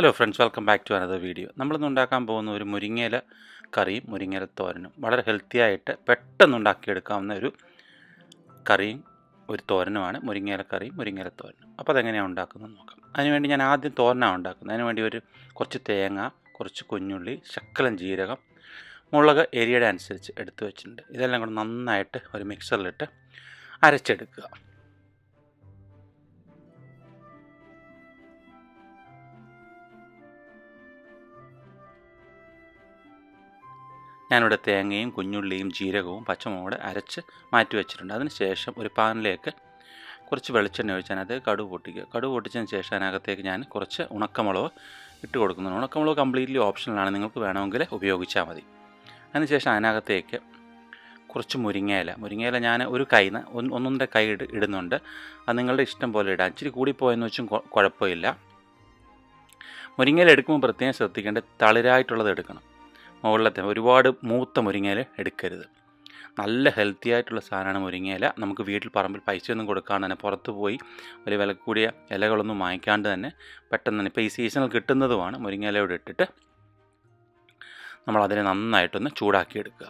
Hello friends, welcome back to another video. നമ്മളിന്ന് ഉണ്ടാക്കാൻ പോകുന്ന ഒരു മുരിങ്ങയില കറിയും മുരിങ്ങയില തോരനും. വളരെ ഹെൽത്തി ആയിട്ട് പെട്ടെന്ന് ഉണ്ടാക്കിയെടുക്കാവുന്ന ഒരു കറിയും ഒരു തോരനുമാണ് മുരിങ്ങയില കറിയും മുരിങ്ങയില തോരനും. അപ്പോൾ അതെങ്ങനെയാണ് ഉണ്ടാക്കുന്നത് നോക്കാം. അതിനുവേണ്ടി ഞാൻ ആദ്യം തോരനാണ് ഉണ്ടാക്കുന്നത്. അതിനുവേണ്ടി കുറച്ച് തേങ്ങ, കുറച്ച് കുഞ്ഞുള്ളി, ശകലം ജീരകം, മുളക് എരിയുടെ അനുസരിച്ച് എടുത്തു വെച്ചിട്ടുണ്ട്. ഇതെല്ലാം കൂടെ നന്നായിട്ട് ഒരു മിക്സറിലിട്ട് അരച്ചെടുക്കുക. ഞാനിവിടെ തേങ്ങയും കുഞ്ഞുള്ളിയും ജീരകവും പച്ചമുളകും അരച്ച് മാറ്റി വെച്ചിട്ടുണ്ട്. അതിന് ശേഷം ഒരു പാനിലേക്ക് കുറച്ച് വെളിച്ചെണ്ണ ഒഴിച്ച് അതിനകത്ത് കടുക് പൊട്ടിക്കുക. കടുക് പൊട്ടിച്ചതിന് ശേഷം അതിനകത്തേക്ക് ഞാൻ കുറച്ച് ഉണക്കമുളക് ഇട്ട് കൊടുക്കുന്നുണ്ട്. ഉണക്കമുളക് കംപ്ലീറ്റ്ലി ഓപ്ഷണലാണ്, നിങ്ങൾക്ക് വേണമെങ്കിൽ ഉപയോഗിച്ചാൽ മതി. അതിനുശേഷം അതിനകത്തേക്ക് കുറച്ച് മുരിങ്ങയില ഞാൻ ഒരു കൈന്ന് ഒന്നൊന്നര കൈ ഇടുന്നുണ്ട്. അത് നിങ്ങളുടെ ഇഷ്ടം പോലെ ഇടാം. ഇച്ചിരി കൂടിപ്പോയെന്ന് വെച്ചും കുഴപ്പമില്ല. മുരിങ്ങയില എടുക്കുമ്പോൾ പ്രത്യേകം ശ്രദ്ധിക്കേണ്ടത് തളിരായിട്ടുള്ളത് എടുക്കണം. മുകളിലത്തെ ഒരുപാട് മൂത്ത മുരിങ്ങയില എടുക്കരുത്. നല്ല ഹെൽത്തി ആയിട്ടുള്ള സാധനമാണ് മുരിങ്ങയില. നമുക്ക് വീട്ടിൽ പറമ്പിൽ പൈസയൊന്നും കൊടുക്കാണ്ട് തന്നെ, പുറത്ത് പോയി ഒരു വില കൂടിയ ഇലകളൊന്നും വാങ്ങിക്കാണ്ട് തന്നെ പെട്ടെന്ന് തന്നെ ഇപ്പോൾ ഈ സീസണിൽ കിട്ടുന്നതുമാണ്. മുരിങ്ങയിലയോട് ഇട്ടിട്ട് നമ്മളതിനെ നന്നായിട്ടൊന്ന് ചൂടാക്കിയെടുക്കുക.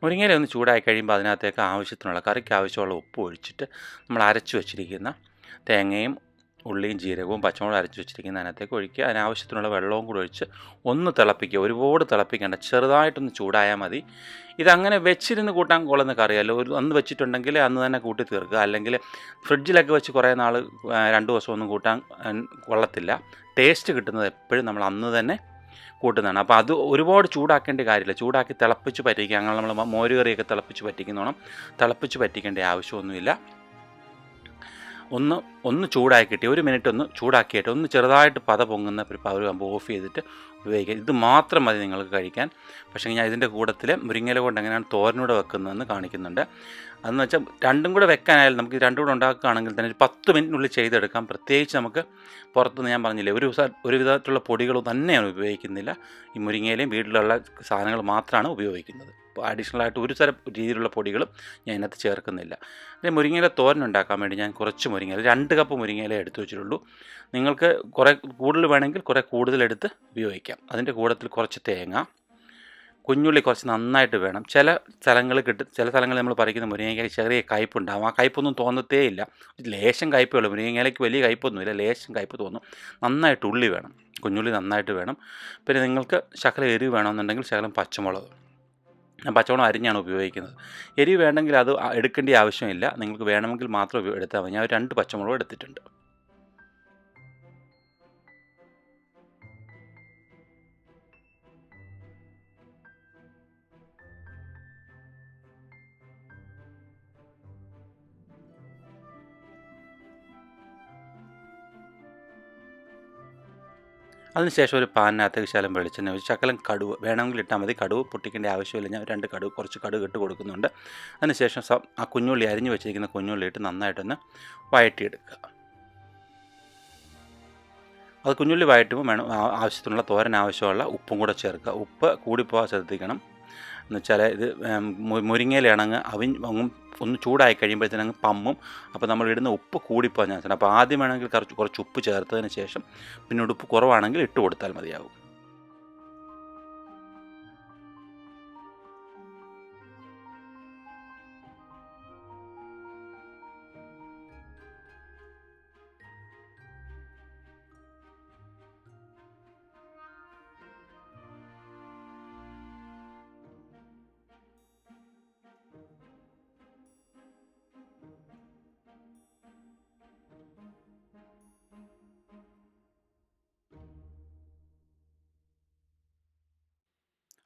മുരിങ്ങയില ഒന്ന് ചൂടായി കഴിയുമ്പോൾ അതിനകത്തേക്ക് ആവശ്യത്തിനുള്ള കറിക്ക് ആവശ്യമുള്ള ഉപ്പ് ഒഴിച്ചിട്ട് നമ്മൾ അരച്ച് വെച്ചിരിക്കുന്ന തേങ്ങയും ഉള്ളിയും ജീരകവും പച്ചമുളകും അരച്ച് വെച്ചിരിക്കുന്ന അതിനകത്തേക്ക് ഒഴിക്കുക. അതിനാവശ്യത്തിനുള്ള വെള്ളവും കൂടി ഒഴിച്ച് ഒന്ന് തിളപ്പിക്കുക. ഒരുപാട് തിളപ്പിക്കേണ്ട, ചെറുതായിട്ടൊന്ന് ചൂടായാൽ മതി. ഇതങ്ങനെ വെച്ചിരുന്ന് കൂട്ടാൻ കൊള്ളുന്ന കറിയല്ല. അന്ന് വെച്ചിട്ടുണ്ടെങ്കിൽ അന്ന് തന്നെ കൂട്ടി തീർക്കുക. അല്ലെങ്കിൽ ഫ്രിഡ്ജിലൊക്കെ വെച്ച് കുറേ നാൾ 2 ദിവസമൊന്നും കൂട്ടാൻ കൊള്ളത്തില്ല. ടേസ്റ്റ് കിട്ടുന്നത് എപ്പോഴും നമ്മൾ അന്ന് തന്നെ കൂട്ടുന്നതാണ്. അപ്പോൾ അത് ഒരുപാട് ചൂടാക്കേണ്ട കാര്യമില്ല. ചൂടാക്കി തിളപ്പിച്ച് പറ്റിക്കുക. അങ്ങനെ നമ്മൾ മോരുകറിയൊക്കെ തിളപ്പിച്ച് പറ്റിക്കുന്നോണം തിളപ്പിച്ച് പറ്റിക്കേണ്ട ആവശ്യമൊന്നുമില്ല. ഒന്ന് ചൂടാക്കി കിട്ടി, 1 മിനിറ്റ് ഒന്ന് ചൂടാക്കിയിട്ട് ഒന്ന് ചെറുതായിട്ട് പത പൊങ്ങുന്ന പരുവാകുമ്പോൾ ഓഫ് ചെയ്തിട്ട് ഉപയോഗിക്കുക. ഇത് മാത്രം മതി നിങ്ങൾക്ക് കഴിക്കാൻ. പക്ഷേ ഞാൻ ഇതിൻ്റെ കൂട്ടത്തിൽ മുരിങ്ങയില കൊണ്ട് എങ്ങനെയാണ് തോരനൂടെ വെക്കുന്നതെന്ന് കാണിക്കുന്നുണ്ട്. അതെന്ന് വെച്ചാൽ രണ്ടും കൂടെ വെക്കാനായാലും നമുക്ക് രണ്ടും കൂടെ ഉണ്ടാക്കുകയാണെങ്കിൽ തന്നെ ഒരു 10 മിനിറ്റിനുള്ളിൽ ചെയ്തെടുക്കാം. പ്രത്യേകിച്ച് നമുക്ക് പുറത്തുനിന്ന്, ഞാൻ പറഞ്ഞില്ലേ, ഒരു വിധത്തിലുള്ള പൊടികൾ തന്നെയാണ് ഉപയോഗിക്കുന്നില്ല. ഈ മുരിങ്ങയിലയും വീട്ടിലുള്ള സാധനങ്ങൾ മാത്രമാണ് ഉപയോഗിക്കുന്നത്. അപ്പോൾ അഡീഷണലായിട്ട് ഒരു തരം രീതിയിലുള്ള പൊടികളും ഞാൻ ഇതിനകത്ത് ചേർക്കുന്നില്ല. മുരിങ്ങയില തോരൻ ഉണ്ടാക്കാൻ വേണ്ടി ഞാൻ കുറച്ച് മുരിങ്ങയില 2 കപ്പ് മുരിങ്ങയില എടുത്തു വെച്ചിട്ടുള്ളൂ. നിങ്ങൾക്ക് കുറേ കൂടുതൽ വേണമെങ്കിൽ കുറേ കൂടുതലെടുത്ത് ഉപയോഗിക്കാം. അതിൻ്റെ കൂട്ടത്തിൽ കുറച്ച് തേങ്ങ, കുഞ്ഞുള്ളി കുറച്ച് നന്നായിട്ട് വേണം. ചില സ്ഥലങ്ങളിൽ നമ്മൾ പറിക്കുന്ന മുരിങ്ങയ്ക്ക് ചെറിയ കയ്പുണ്ടാകും. ആ കയ്പൊന്നും തോന്നത്തേ ഇല്ല. ലേശം കയ്പേ ഉള്ളൂ. മുരിങ്ങയിലേക്ക് വലിയ കയ്പൊന്നുമില്ല, ലേശം കയ്പ് തോന്നും. നന്നായിട്ട് ഉള്ളി വേണം, കുഞ്ഞുള്ളി നന്നായിട്ട് വേണം. പിന്നെ നിങ്ങൾക്ക് ശകലം എരിവ് വേണമെന്നുണ്ടെങ്കിൽ ശകലം പച്ചമുളക്. ഞാൻ പച്ചമുളക് അരിഞ്ഞാണ് ഉപയോഗിക്കുന്നത്. എരിവ് വേണമെങ്കിൽ അത് എടുക്കേണ്ട ആവശ്യമില്ല. നിങ്ങൾക്ക് വേണമെങ്കിൽ മാത്രം എടുത്താൽ മതി. ഞാൻ 2 പച്ചമുളക് എടുത്തിട്ടുണ്ട്. അതിനുശേഷം ഒരു പാനിനകത്തേക്ക് ശകലം വെളിച്ചെണ്ണ ഒഴിച്ച് ശകലം കടുക് വേണമെങ്കിൽ ഇട്ടാൽ മതി. കടുക് പൊട്ടിക്കേണ്ട ആവശ്യമില്ല. ഞാൻ 2 കുറച്ച് കടുക് ഇട്ട് കൊടുക്കുന്നുണ്ട്. അതിനുശേഷം ആ കുഞ്ഞുള്ളി അരിഞ്ഞ് വെച്ചിരിക്കുന്ന കുഞ്ഞുള്ളി ഇട്ട് നന്നായിട്ടൊന്ന് വഴറ്റിയെടുക്കുക. അത് കുഞ്ഞുള്ളി വഴറ്റുമ്പോൾ ആവശ്യത്തിനുള്ള തോരൻ ആവശ്യമുള്ള ഉപ്പും കൂടെ ചേർക്കുക. ഉപ്പ് കൂടിപ്പോകാൻ ശ്രദ്ധിക്കണം. എന്നുവെച്ചാൽ ഇത് മുരിങ്ങയിലാണെങ്കിൽ ഒന്ന് ചൂടായി കഴിയുമ്പോഴത്തേനങ്ങ് പമ്മും. അപ്പോൾ നമ്മൾ ഇടുന്ന ഉപ്പ് കൂടിപ്പോകാൻ ചാൻസ് ഉണ്ട്. അപ്പോൾ ആദ്യം വേണമെങ്കിൽ കുറച്ച് ഉപ്പ് ചേർത്തതിന് ശേഷം പിന്നെ ഉപ്പ് കുറവാണെങ്കിൽ ഇട്ട് കൊടുത്താൽ മതിയാകും.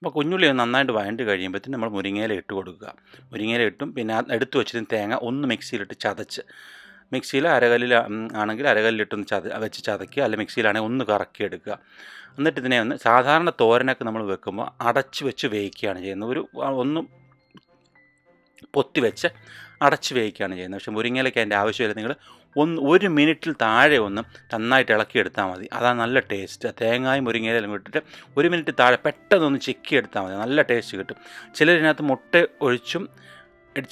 അപ്പോൾ കുഞ്ഞുള്ളി നന്നായിട്ട് വഴണ്ട് കഴിയുമ്പോഴത്തേന് നമ്മൾ മുരിങ്ങയില ഇട്ട് കൊടുക്കുക. മുരിങ്ങയില ഇട്ടും പിന്നെ എടുത്ത് വെച്ചിരുന്ന തേങ്ങ ഒന്ന് മിക്സിയിലിട്ട് ചതച്ച് മിക്സിയിൽ അരകല്ലിൽ ആണെങ്കിൽ അരകല്ലിട്ടൊന്ന് വെച്ച് ചതയ്ക്കുക, അല്ലെങ്കിൽ മിക്സിയിലാണെങ്കിൽ ഒന്ന് കറക്കിയെടുക്കുക. എന്നിട്ട് ഇതിനെ ഒന്ന് സാധാരണ തോരനൊക്കെ നമ്മൾ വെക്കുമ്പോൾ അടച്ച് വെച്ച് വേവിക്കുകയാണ് ചെയ്യുന്നത്. ഒന്ന് പൊത്തി വെച്ച് അടച്ച് വേവിക്കുകയാണ് ചെയ്യുന്നത്. പക്ഷേ മുരിങ്ങയിലയ്ക്ക് അതിൻ്റെ ആവശ്യമില്ല. നിങ്ങൾ 1 മിനിറ്റിൽ താഴെ ഒന്ന് നന്നായിട്ട് ഇളക്കിയെടുത്താൽ മതി. അതാണ് നല്ല ടേസ്റ്റ്. തേങ്ങായും മുരിങ്ങയിലും ഇട്ടിട്ട് 1 മിനിറ്റ് താഴെ പെട്ടെന്നൊന്ന് ചിക്കിയെടുത്താൽ മതി, നല്ല ടേസ്റ്റ് കിട്ടും. ചിലരിനകത്ത് മുട്ട ഒഴിച്ചും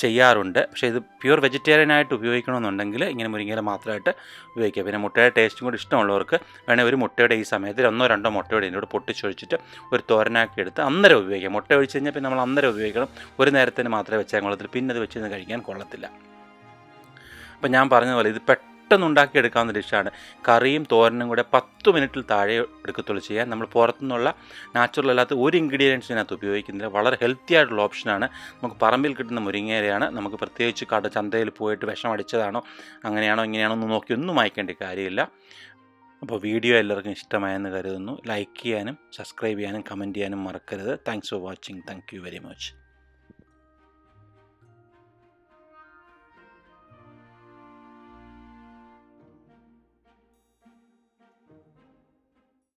ചെയ്യാറുണ്ട്. പക്ഷേ ഇത് പ്യൂർ വെജിറ്റേറിയനായിട്ട് ഉപയോഗിക്കണമെന്നുണ്ടെങ്കിൽ ഇങ്ങനെ മുരിങ്ങയില മാത്രമായിട്ട് ഉപയോഗിക്കുക. പിന്നെ മുട്ടയുടെ ടേസ്റ്റും കൂടി ഇഷ്ടമുള്ളവർക്ക് വേണമെങ്കിൽ ഒരു മുട്ടയുടെ ഈ സമയത്ത് 1-2 മുട്ടയുടെ ഇതിനോട് പൊട്ടിച്ചൊഴിച്ചിട്ട് ഒരു തോരനാക്കി എടുത്ത് അന്നേരം ഉപയോഗിക്കാം. മുട്ട ഒഴിച്ച് കഴിഞ്ഞാൽ പിന്നെ നമ്മൾ അന്നേരം ഉപയോഗിക്കണം. ഒരു നേരത്തിന് മാത്രമേ വെച്ചാൽ കൊള്ളത്തില്ല, പിന്നെ അത് വെച്ച് കഴിക്കാൻ കൊള്ളത്തില്ല. അപ്പം ഞാൻ പറഞ്ഞതുപോലെ ഇത് പെട്ടെന്ന് ഉണ്ടാക്കിയെടുക്കാവുന്ന ഡിഷാണ്. കറിയും തോരനും കൂടെ 10 മിനിറ്റിൽ താഴെ എടുക്കത്തുള്ളൂ ചെയ്യാൻ. നമ്മൾ പുറത്തുനിന്നുള്ള നാച്ചുറൽ അല്ലാത്ത ഒരു ഇൻഗ്രീഡിയൻസും ഇതിനകത്ത് ഉപയോഗിക്കുന്നില്ല. വളരെ ഹെൽത്തി ആയിട്ടുള്ള ഓപ്ഷനാണ്. നമുക്ക് പറമ്പിൽ കിട്ടുന്ന മുരിങ്ങയിലയാണ്. നമുക്ക് പ്രത്യേകിച്ച് ചന്തയിൽ പോയിട്ട് വിഷം അടിച്ചതാണോ അങ്ങനെയാണോ ഇങ്ങനെയാണോ എന്ന് നോക്കി ഒന്നും വായിക്കേണ്ട കാര്യമില്ല. അപ്പോൾ വീഡിയോ എല്ലാവർക്കും ഇഷ്ടമായെന്ന് കരുതുന്നു. ലൈക്ക് ചെയ്യാനും സബ്സ്ക്രൈബ് ചെയ്യാനും കമൻറ്റ് ചെയ്യാനും മറക്കരുത്. Thanks for watching. Thank you very much.